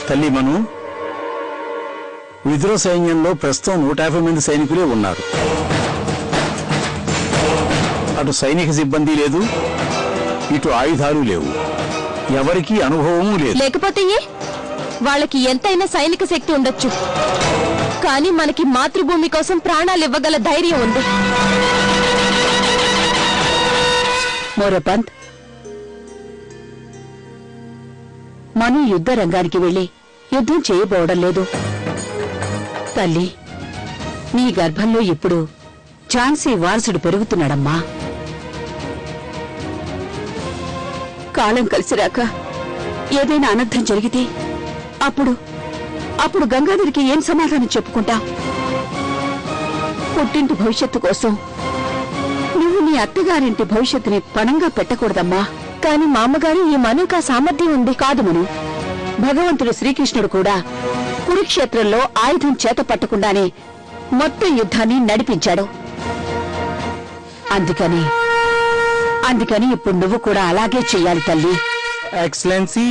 తల్లి మను, విద్రోహ సైన్యంలో ప్రస్తుతం 150 మంది సైనికులే ఉన్నారు. అటు సైనిక సిబ్బంది లేదు, ఇటు ఆయుధాలు లేవు, ఎవరికీ అనుభవమూ లేదు. లేకపోతే వాళ్ళకి ఎంతైనా సైనిక శక్తి ఉండొచ్చు, కానీ మనకి మాతృభూమి కోసం ప్రాణాలు ఇవ్వగల ధైర్యం ఉంది. మోరపంత్, మను యుద్ధ రంగానికి వెళ్లి యుద్ధం చేయబోవడం లేదు. తల్లి, నీ గర్భంలో ఇప్పుడు ఝాన్సీ వారసుడు పెరుగుతున్నాడమ్మా. కాలం కలిసిరాక ఏదైనా అనర్థం జరిగితే అప్పుడు గంగాధరికి ఏం సమాధానం చెప్పుకుంటా? పుట్టింటి భవిష్యత్తు కోసం నువ్వు నీ అత్తగారింటి భవిష్యత్తుని పణంగా పెట్టకూడదమ్మా. కాని మా అమ్మగారు ఈ మనుకా సామర్థ్యం ఉంది. కాదు మను, భగవంతుడు శ్రీకృష్ణుడు కూడా కురుక్షేత్రంలో ఆయుధం చేత పట్టకుండానే మొత్తం యుద్ధాన్ని నడిపించాడు. అందుకని ఇప్పుడు నువ్వు కూడా అలాగే చెయ్యాలి తల్లి. ఎక్సలెన్సీ,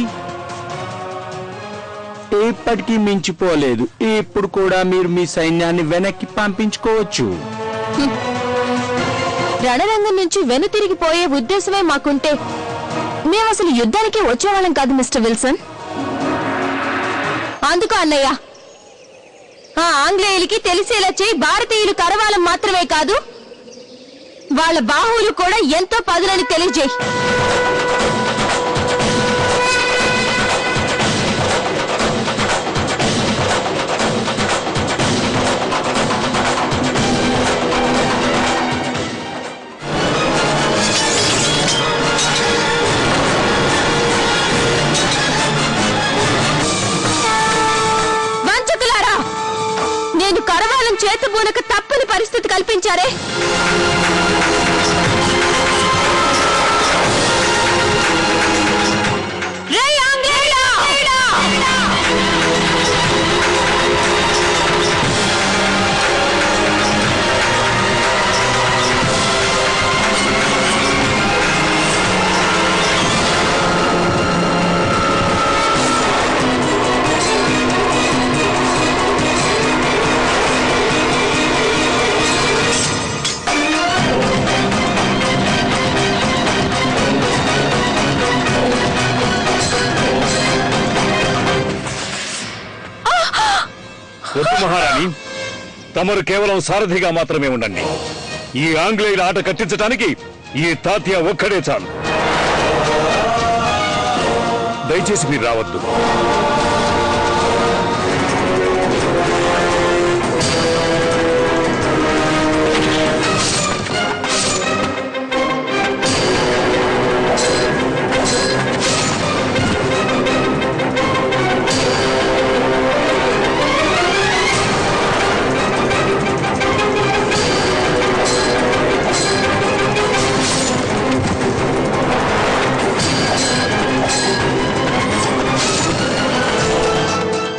ఎప్పటికీ మించిపోలేదు. ఇప్పుడు కూడా మీరు మీ సైన్యాన్ని వెనక్కి పంపించుకోవచ్చు. రణరంగం నుంచి వెనుతిరిగిపోయే ఉద్దేశమే మాకుంటే మేము అసలు యుద్ధానికి వచ్చేవాళ్ళం కాదు మిస్టర్ విల్సన్. అందుకు అన్నయ్య, ఆ ఆంగ్లేయులకి తెలిసేలా చేయి భారతీయులు కరవాలం మాత్రమే కాదు, వాళ్ళ బాహువులు కూడా ఎంతో పదులని తెలియజేయి. వంచకులారా, నేను కరవాలం చేతబూనక తప్పని పరిస్థితి కల్పించారే. మహారాణి, తమరు కేవలం సారథిగా మాత్రమే ఉండండి. ఈ ఆంగ్లేయుల ఆట కట్టించడానికి ఈ తాత్య ఒక్కడే చాలు. దయచేసి మీరు రావద్దు.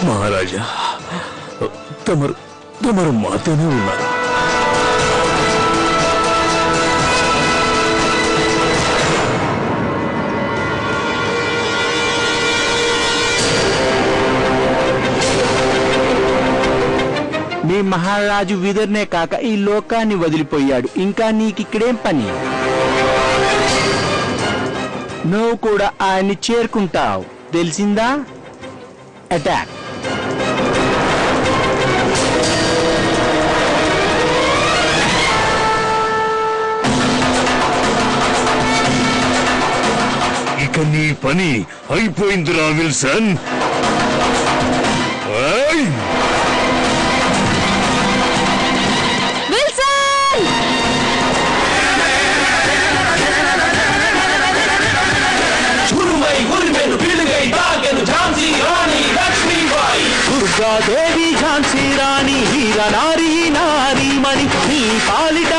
మహారాజా, తమరు మాతోనే ఉన్నారు. మీ మహారాజు విదర్నే కాక ఈ లోకాన్ని వదిలిపోయాడు. ఇంకా నీకిక్కడేం పని? నువ్వు కూడా ఆయన్ని చేరుకుంటావు, తెలిసిందా? అటాక్. ఇక నీ పని అయిపోయిందిరా విల్సన్. దేవి ఝాన్సీ రాణి వీర నారీ నారీమణి నీ పాలిట